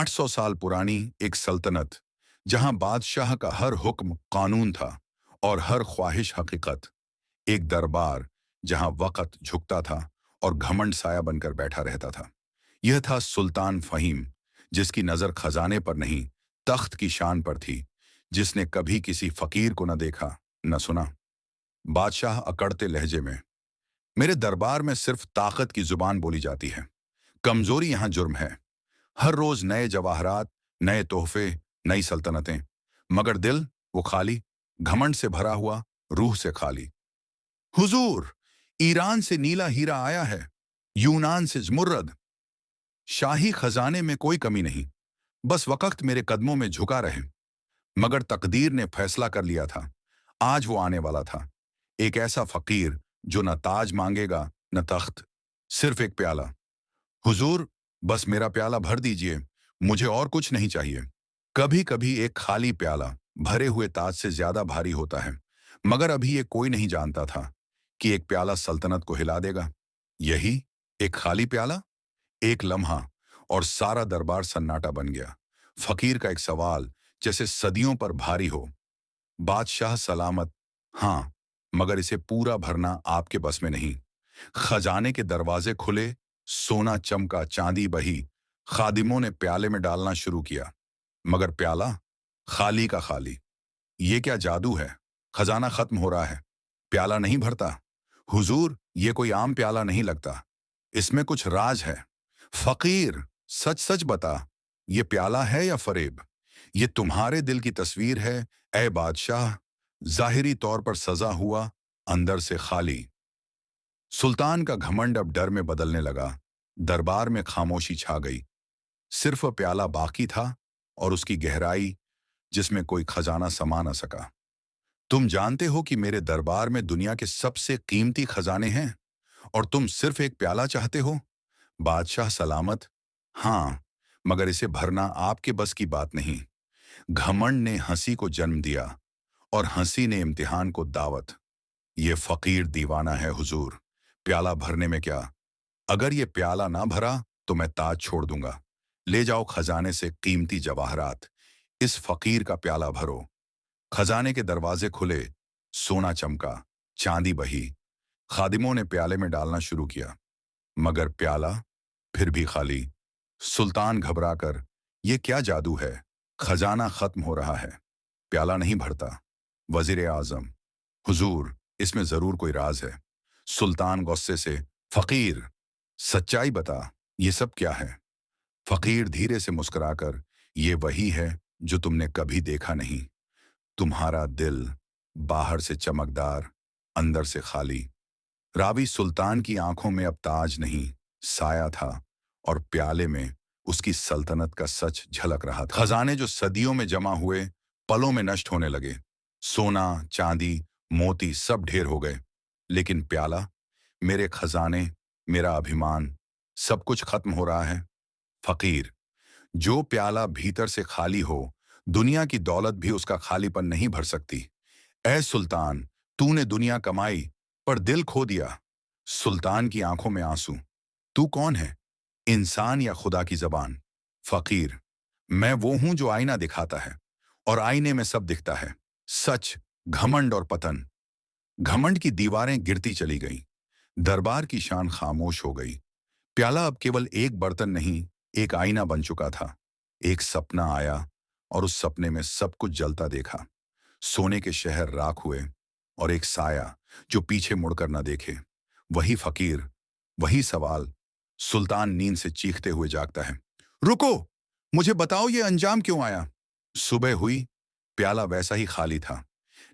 800 साल पुरानी एक सल्तनत, जहां बादशाह का हर हुक्म कानून था और हर ख्वाहिश हकीकत। एक दरबार जहां वक़्त झुकता था और घमंड साया बनकर बैठा रहता था। यह था सुल्तान फ़हीम, जिसकी नज़र खजाने पर नहीं, तख्त की शान पर थी, जिसने कभी किसी फ़कीर को न देखा, न सुना। बादशाह अकड़ते लहजे में, मेरे दरबार में सिर्फ ताकत की जुबान बोली जाती है, कमजोरी यहाँ जुर्म है। हर रोज नए जवाहरात, नए तोहफे, नई सल्तनतें, मगर दिल वो खाली, घमंड से भरा हुआ, रूह से खाली। हुजूर, ईरान से नीला हीरा आया है, यूनान से ज़मुर्रद। शाही खजाने में कोई कमी नहीं, बस वक़्त मेरे कदमों में झुका रहे। मगर तकदीर ने फैसला कर लिया था, आज वो आने वाला था। एक ऐसा फकीर जो न ताज मांगेगा, न तख्त, सिर्फ एक प्याला। हुजूर, बस मेरा प्याला भर दीजिए, मुझे और कुछ नहीं चाहिए। कभी कभी एक खाली प्याला भरे हुए ताज से ज्यादा भारी होता है, मगर अभी ये कोई नहीं जानता था कि एक प्याला सल्तनत को हिला देगा। यही एक खाली प्याला, एक लम्हा, और सारा दरबार सन्नाटा बन गया। फकीर का एक सवाल जैसे सदियों पर भारी हो। बादशाह सलामत, हाँ, मगर इसे पूरा भरना आपके बस में नहीं। खजाने के दरवाजे खुले, सोना चमका, चांदी बही। खादिमों ने प्याले में डालना शुरू किया, मगर प्याला खाली का खाली। ये क्या जादू है? खजाना खत्म हो रहा है, प्याला नहीं भरता। हुजूर, ये कोई आम प्याला नहीं लगता, इसमें कुछ राज है। फकीर, सच सच बता, ये प्याला है या फरेब? ये तुम्हारे दिल की तस्वीर है, ए बादशाह। जाहिरी तौर पर सजा हुआ, अंदर से खाली। सुल्तान का घमंड अब डर में बदलने लगा। दरबार में खामोशी छा गई। सिर्फ प्याला बाकी था, और उसकी गहराई, जिसमें कोई खजाना समा न सका। तुम जानते हो कि मेरे दरबार में दुनिया के सबसे कीमती खजाने हैं, और तुम सिर्फ एक प्याला चाहते हो। बादशाह सलामत, हाँ, मगर इसे भरना आपके बस की बात नहीं। घमंड ने हंसी को जन्म दिया, और हंसी ने इम्तिहान को दावत। ये फकीर दीवाना है हुजूर, प्याला भरने में क्या। अगर ये प्याला ना भरा तो मैं ताज छोड़ दूंगा। ले जाओ खजाने से कीमती जवाहरात, इस फकीर का प्याला भरो। खजाने के दरवाजे खुले, सोना चमका, चांदी बही। खादिमों ने प्याले में डालना शुरू किया, मगर प्याला फिर भी खाली। सुल्तान घबराकर, ये क्या जादू है? खजाना खत्म हो रहा है, प्याला नहीं भरता। वजीर आजम, हुजूर, इसमें जरूर कोई राज है। सुल्तान गुस्से से, फकीर, सच्चाई बता, ये सब क्या है? फकीर धीरे से मुस्कुराकर, ये वही है जो तुमने कभी देखा नहीं। तुम्हारा दिल, बाहर से चमकदार, अंदर से खाली। रावी सुल्तान की आंखों में अब ताज नहीं, साया था, और प्याले में उसकी सल्तनत का सच झलक रहा था। खजाने जो सदियों में जमा हुए, पलों में नष्ट होने लगे। सोना, चांदी, मोती सब ढेर हो गए, लेकिन प्याला, मेरे खजाने, मेरा अभिमान, सब कुछ खत्म हो रहा है। फकीर, जो प्याला भीतर से खाली हो, दुनिया की दौलत भी उसका खालीपन नहीं भर सकती। ए सुल्तान, तूने दुनिया कमाई, पर दिल खो दिया। सुल्तान की आंखों में आंसू, तू कौन है, इंसान या खुदा की जबान? फकीर, मैं वो हूं जो आईना दिखाता है, और आईने में सब दिखता है, सच, घमंड और पतन। घमंड की दीवारें गिरती चली गईं। दरबार की शान खामोश हो गई। प्याला अब केवल एक बर्तन नहीं, एक आईना बन चुका था। एक सपना आया, और उस सपने में सब कुछ जलता देखा। सोने के शहर राख हुए, और एक साया जो पीछे मुड़कर न देखे। वही फकीर, वही सवाल। सुल्तान नींद से चीखते हुए जागता है, रुको, मुझे बताओ ये अंजाम क्यों आया? सुबह हुई, प्याला वैसा ही खाली था,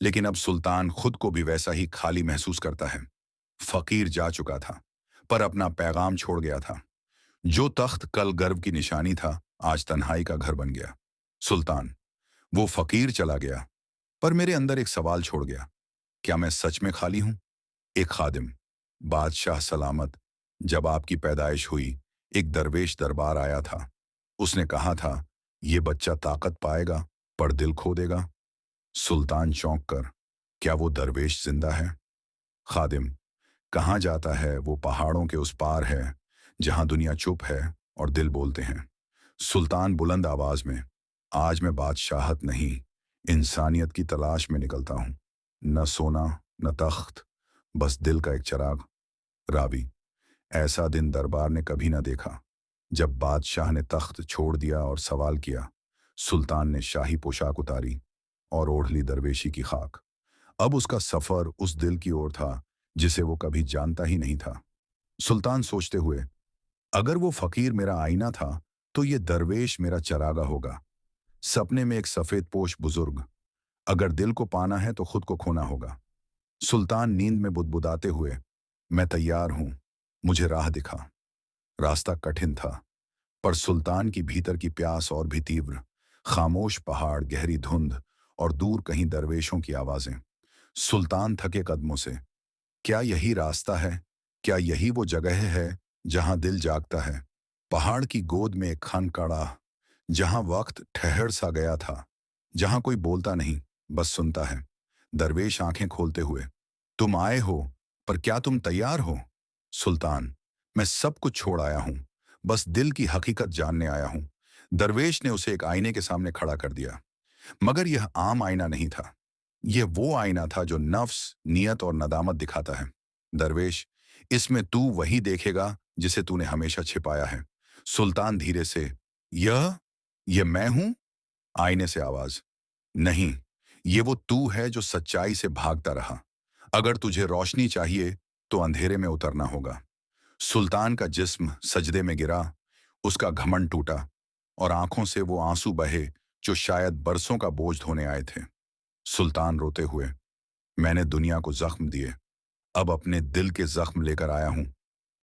लेकिन अब सुल्तान खुद को भी वैसा ही खाली महसूस करता है। फकीर जा चुका था, पर अपना पैगाम छोड़ गया था। जो तख्त कल गर्व की निशानी था, आज तन्हाई का घर बन गया। सुल्तान, वो फकीर चला गया, पर मेरे अंदर एक सवाल छोड़ गया, क्या मैं सच में खाली हूं? एक खादिम, बादशाह सलामत, जब आपकी पैदाइश हुई, एक दरवेश दरबार आया था। उसने कहा था, ये बच्चा ताकत पाएगा, पर दिल खो देगा। सुल्तान चौंक कर, क्या वो दरवेश जिंदा है? खादिम, कहाँ जाता है वो पहाड़ों के उस पार है, जहां दुनिया चुप है और दिल बोलते हैं। सुल्तान बुलंद आवाज में, आज मैं बादशाहत नहीं, इंसानियत की तलाश में निकलता हूं। न सोना, न तख्त, बस दिल का एक चिराग। रावी, ऐसा दिन दरबार ने कभी न देखा। जब बादशाह ने तख्त छोड़ दिया और सवाल किया, सुल्तान ने शाही पोशाक उतारी और ओढ़ ली दरवेशी की खाक। अब उसका सफर उस दिल की ओर था जिसे वो कभी जानता ही नहीं था। सुल्तान सोचते हुए, अगर वो फकीर मेरा आईना था तो ये दरवेश मेरा चरागा होगा। सपने में एक सफेद पोश बुजुर्ग। अगर दिल को पाना है तो खुद को खोना होगा। सुल्तान नींद में बुदबुदाते हुए, मैं तैयार हूं, मुझे राह दिखा। रास्ता कठिन था, पर सुल्तान की भीतर की प्यास और भी तीव्र। खामोश पहाड़, गहरी धुंध और दूर कहीं दरवेशों की आवाजें। सुल्तान थके कदमों से, क्या यही रास्ता है? क्या यही वो जगह है जहां दिल जागता है? पहाड़ की गोद में एक खनकाड़ा, जहां वक्त ठहर सा गया था, जहां कोई बोलता नहीं, बस सुनता है। दरवेश आंखें खोलते हुए, तुम आए हो, पर क्या तुम तैयार हो? सुल्तान, मैं सब कुछ छोड़ आया हूं, बस दिल की हकीकत जानने आया हूं। दरवेश ने उसे एक आईने के सामने खड़ा कर दिया, मगर यह आम आईना नहीं था। यह वो आईना था जो नफ्स, नियत और नदामत दिखाता है। दरवेश, इसमें तू वही देखेगा जिसे तूने हमेशा छिपाया है। सुल्तान धीरे से, यह मैं हूं? आईने से आवाज, नहीं, ये वो तू है जो सच्चाई से भागता रहा। अगर तुझे रोशनी चाहिए तो अंधेरे में उतरना होगा। सुल्तान का जिस्म सजदे में गिरा, उसका घमंड टूटा और आंखों से वो आंसू बहे जो शायद बरसों का बोझ धोने आए थे। सुल्तान रोते हुए, मैंने दुनिया को जख्म दिए, अब अपने दिल के जख्म लेकर आया हूं,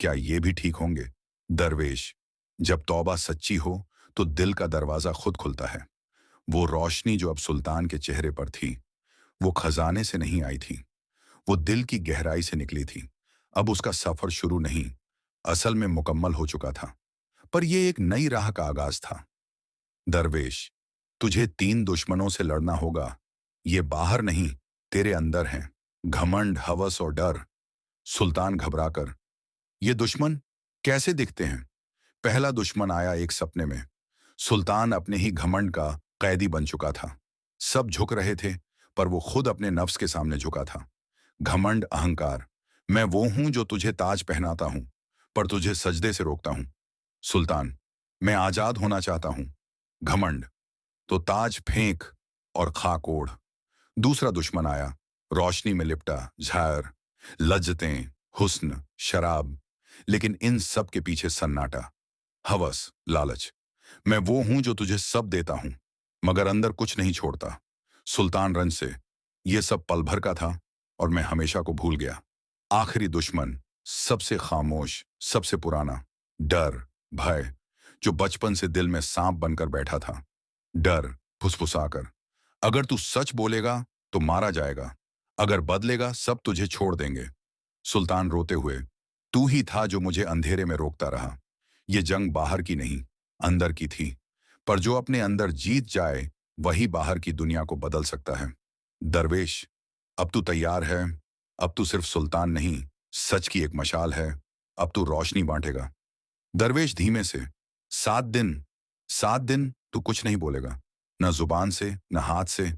क्या ये भी ठीक होंगे? दरवेश, जब तौबा सच्ची हो तो दिल का दरवाजा खुद खुलता है। वो रोशनी जो अब सुल्तान के चेहरे पर थी, वो खजाने से नहीं आई थी, वो दिल की गहराई से निकली थी। अब उसका सफर शुरू नहीं, असल में मुकम्मल हो चुका था, पर यह एक नई राह का आगाज था। दरवेश, तुझे 3 दुश्मनों से लड़ना होगा। ये बाहर नहीं, तेरे अंदर हैं, घमंड, हवस और डर। सुल्तान घबराकर, ये दुश्मन कैसे दिखते हैं? पहला दुश्मन आया एक सपने में। सुल्तान अपने ही घमंड का कैदी बन चुका था। सब झुक रहे थे, पर वो खुद अपने नफ्स के सामने झुका था। घमंड, अहंकार, मैं वो हूं जो तुझे ताज पहनाता हूं, पर तुझे सजदे से रोकता हूं। सुल्तान, मैं आजाद होना चाहता हूं। घमंड, तो ताज फेंक और खाक ओढ़। दूसरा दुश्मन आया, रोशनी में लिपटा, झायर, लज्जतें, हुस्न, शराब, लेकिन इन सब के पीछे सन्नाटा। हवस, लालच, मैं वो हूं जो तुझे सब देता हूं, मगर अंदर कुछ नहीं छोड़ता। सुल्तान रंज से, ये सब पल भर का था और मैं हमेशा को भूल गया। आखिरी दुश्मन, सबसे खामोश, सबसे पुराना, डर, भय, जो बचपन से दिल में सांप बनकर बैठा था। डर, फुसफुसाकर, अगर तू सच बोलेगा तो मारा जाएगा, अगर बदलेगा सब तुझे छोड़ देंगे। सुल्तान रोते हुए, तू ही था जो मुझे अंधेरे में रोकता रहा। ये जंग बाहर की नहीं, अंदर की थी, पर जो अपने अंदर जीत जाए वही बाहर की दुनिया को बदल सकता है। दरवेश, अब तू तैयार है? अब तू सिर्फ सुल्तान नहीं, सच की एक मशाल है। अब तू रोशनी बांटेगा। दरवेश धीमे से, 7 दिन, 7 दिन तू कुछ नहीं बोलेगा, न जुबान से न हाथ से,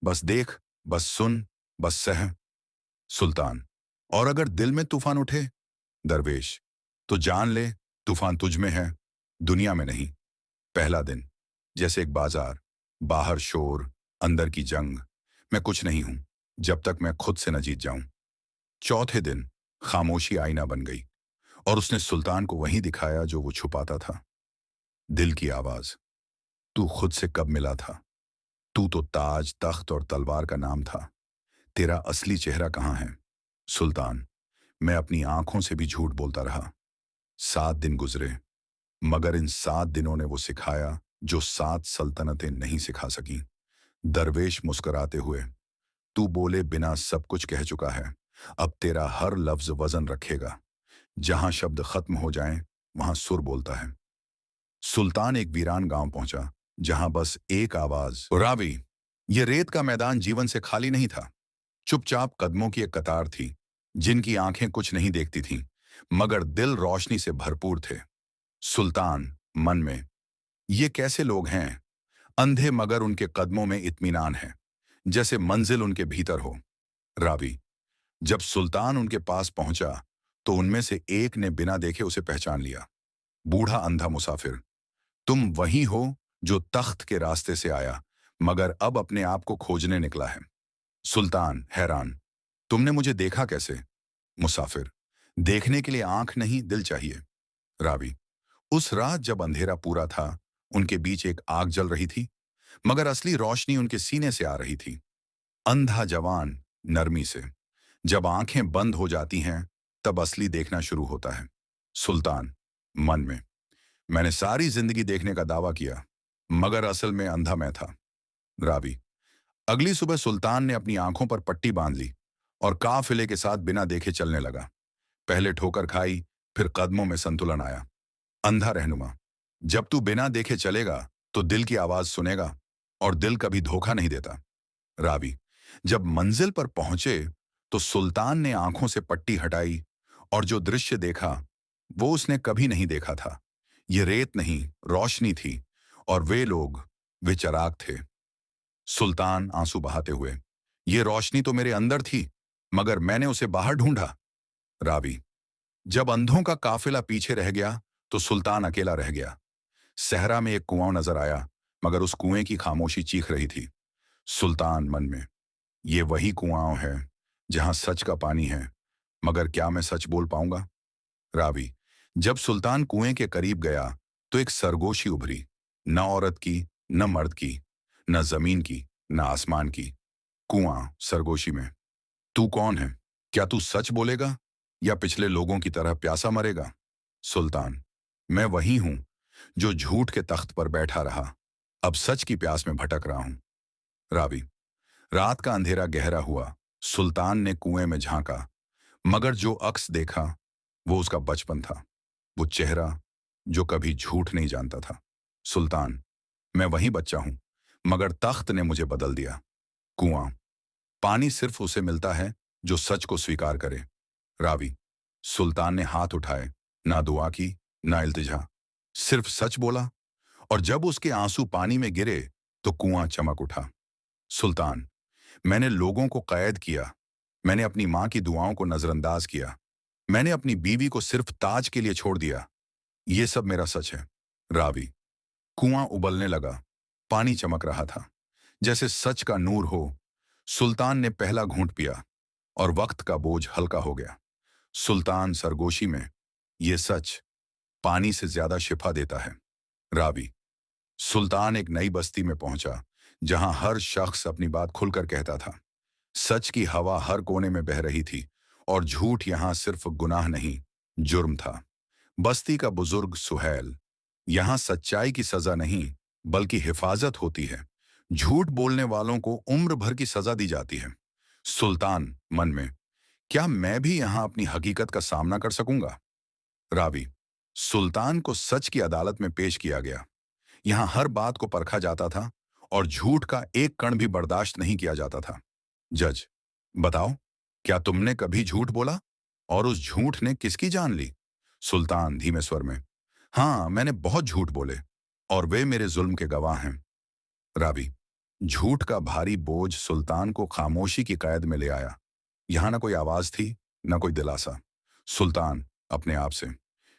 बस देख, बस सुन, बस सह। सुल्तान, और अगर दिल में तूफान उठे? दरवेश, तो जान ले, तूफान तुझ में है, दुनिया में नहीं। पहला दिन, जैसे एक बाजार, बाहर शोर, अंदर की जंग। मैं कुछ नहीं हूं जब तक मैं खुद से न जीत जाऊं। चौथे दिन, खामोशी आईना बन गई और उसने सुल्तान को वही दिखाया जो वो छुपाता था। दिल की आवाज, तू खुद से कब मिला था? तू तो ताज, तख्त और तलवार का नाम था, तेरा असली चेहरा कहाँ है? सुल्तान, मैं अपनी आंखों से भी झूठ बोलता रहा। 7 दिन गुजरे, मगर इन 7 दिनों ने वो सिखाया जो 7 सल्तनतें नहीं सिखा सकी। दरवेश मुस्कुराते हुए, तू बोले बिना सब कुछ कह चुका है, अब तेरा हर लफ्ज वजन रखेगा। जहां शब्द खत्म हो जाएं, वहां सुर बोलता है। सुल्तान एक वीरान गांव पहुंचा, जहां बस एक आवाज, रावी। ये रेत का मैदान जीवन से खाली नहीं था। चुपचाप कदमों की एक कतार थी, जिनकी आंखें कुछ नहीं देखती थीं, मगर दिल रोशनी से भरपूर थे। सुल्तान मन में, ये कैसे लोग हैं? अंधे मगर उनके कदमों में इत्मीनान है, जैसे मंजिल उनके भीतर हो। रावी, जब सुल्तान उनके पास पहुंचा तो उनमें से एक ने बिना देखे उसे पहचान लिया। बूढ़ा अंधा मुसाफिर, तुम वही हो जो तख्त के रास्ते से आया मगर अब अपने आप को खोजने निकला है। सुल्तान हैरान, तुमने मुझे देखा कैसे? मुसाफिर, देखने के लिए आंख नहीं दिल चाहिए। रावी, उस रात जब अंधेरा पूरा था उनके बीच एक आग जल रही थी, मगर असली रोशनी उनके सीने से आ रही थी। अंधा जवान, नरमी से। जब आंखें बंद हो जाती हैं तब असली देखना शुरू होता है। सुल्तान मन में, मैंने सारी जिंदगी देखने का दावा किया मगर असल में अंधा मैं था। रावी, अगली सुबह सुल्तान ने अपनी आंखों पर पट्टी बांध ली और काफिले के साथ बिना देखे चलने लगा। पहले ठोकर खाई, फिर कदमों में संतुलन आया। अंधा रहनुमा, जब तू बिना देखे चलेगा तो दिल की आवाज सुनेगा और दिल कभी धोखा नहीं देता। रावी, जब मंजिल पर पहुंचे तो सुल्तान ने आंखों से पट्टी हटाई और जो दृश्य देखा वो उसने कभी नहीं देखा था। ये रेत नहीं, रोशनी थी, और वे चिराग थे। सुल्तान आंसू बहाते हुए, ये रोशनी तो मेरे अंदर थी मगर मैंने उसे बाहर ढूंढा। रावी, जब अंधों का काफिला पीछे रह गया तो सुल्तान अकेला रह गया। सहरा में एक कुआं नजर आया मगर उस कुएं की खामोशी चीख रही थी। सुल्तान मन में, ये वही कुआं है जहां सच का पानी है, मगर क्या मैं सच बोल पाऊंगा? रावी, जब सुल्तान कुएं के करीब गया तो एक सरगोशी उभरी, न औरत की, न मर्द की, न जमीन की, न आसमान की। कुआं सरगोशी में, तू कौन है? क्या तू सच बोलेगा या पिछले लोगों की तरह प्यासा मरेगा? सुल्तान, मैं वही हूं जो झूठ के तख्त पर बैठा रहा, अब सच की प्यास में भटक रहा हूं। रावी, रात का अंधेरा गहरा हुआ। सुल्तान ने कुएं में झांका मगर जो अक्स देखा वो उसका बचपन था, वो चेहरा जो कभी झूठ नहीं जानता था। सुल्तान, मैं वही बच्चा हूं मगर तख्त ने मुझे बदल दिया। कुआं, पानी सिर्फ उसे मिलता है जो सच को स्वीकार करे। रावी, सुल्तान ने हाथ उठाए, ना दुआ की, ना इल्तिजा, सिर्फ सच बोला, और जब उसके आंसू पानी में गिरे तो कुआं चमक उठा। सुल्तान, मैंने लोगों को कैद किया, मैंने अपनी मां की दुआओं को नजरअंदाज किया, मैंने अपनी बीवी को सिर्फ ताज के लिए छोड़ दिया। ये सब मेरा सच है। रावी, कुआं उबलने लगा, पानी चमक रहा था जैसे सच का नूर हो। सुल्तान ने पहला घूंट पिया और वक्त का बोझ हल्का हो गया। सुल्तान सरगोशी में, ये सच पानी से ज्यादा शिफा देता है। रावी, सुल्तान एक नई बस्ती में पहुंचा जहां हर शख्स अपनी बात खुलकर कहता था। सच की हवा हर कोने में बह रही थी और झूठ यहां सिर्फ गुनाह नहीं, जुर्म था। बस्ती का बुजुर्ग सुहैल, यहां सच्चाई की सजा नहीं बल्कि हिफाजत होती है। झूठ बोलने वालों को उम्र भर की सजा दी जाती है। सुल्तान मन में, क्या मैं भी यहां अपनी हकीकत का सामना कर सकूंगा? रावी, सुल्तान को सच की अदालत में पेश किया गया। यहां हर बात को परखा जाता था और झूठ का एक कण भी बर्दाश्त नहीं किया जाता था। जज, बताओ, क्या तुमने कभी झूठ बोला और उस झूठ ने किसकी जान ली? सुल्तान धीमे स्वर में, हाँ, मैंने बहुत झूठ बोले और वे मेरे जुल्म के गवाह हैं। रावी, झूठ का भारी बोझ सुल्तान को खामोशी की कैद में ले आया। यहां ना कोई आवाज थी, ना कोई दिलासा। सुल्तान अपने आप से,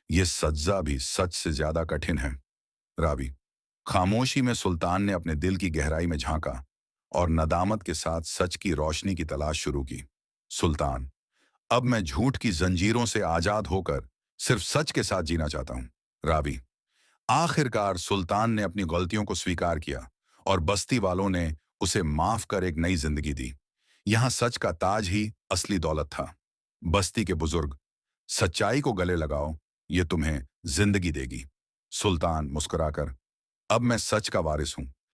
ये सज्जा भी सच से ज्यादा कठिन है। रावी, खामोशी में सुल्तान ने अपने दिल की गहराई में झांका और नदामत के साथ सच की रोशनी की तलाश शुरू की। सुल्तान, अब मैं झूठ की जंजीरों से आजाद होकर सिर्फ सच के साथ जीना चाहता हूं। रावी, आखिरकार सुल्तान ने अपनी गलतियों को स्वीकार किया और बस्ती वालों ने उसे माफ कर एक नई जिंदगी दी। यहां सच का ताज ही असली दौलत था। बस्ती के बुजुर्ग, सच्चाई को गले लगाओ, ये तुम्हें जिंदगी देगी। सुल्तान मुस्कुराकर, अब मैं सच का वारिस हूं,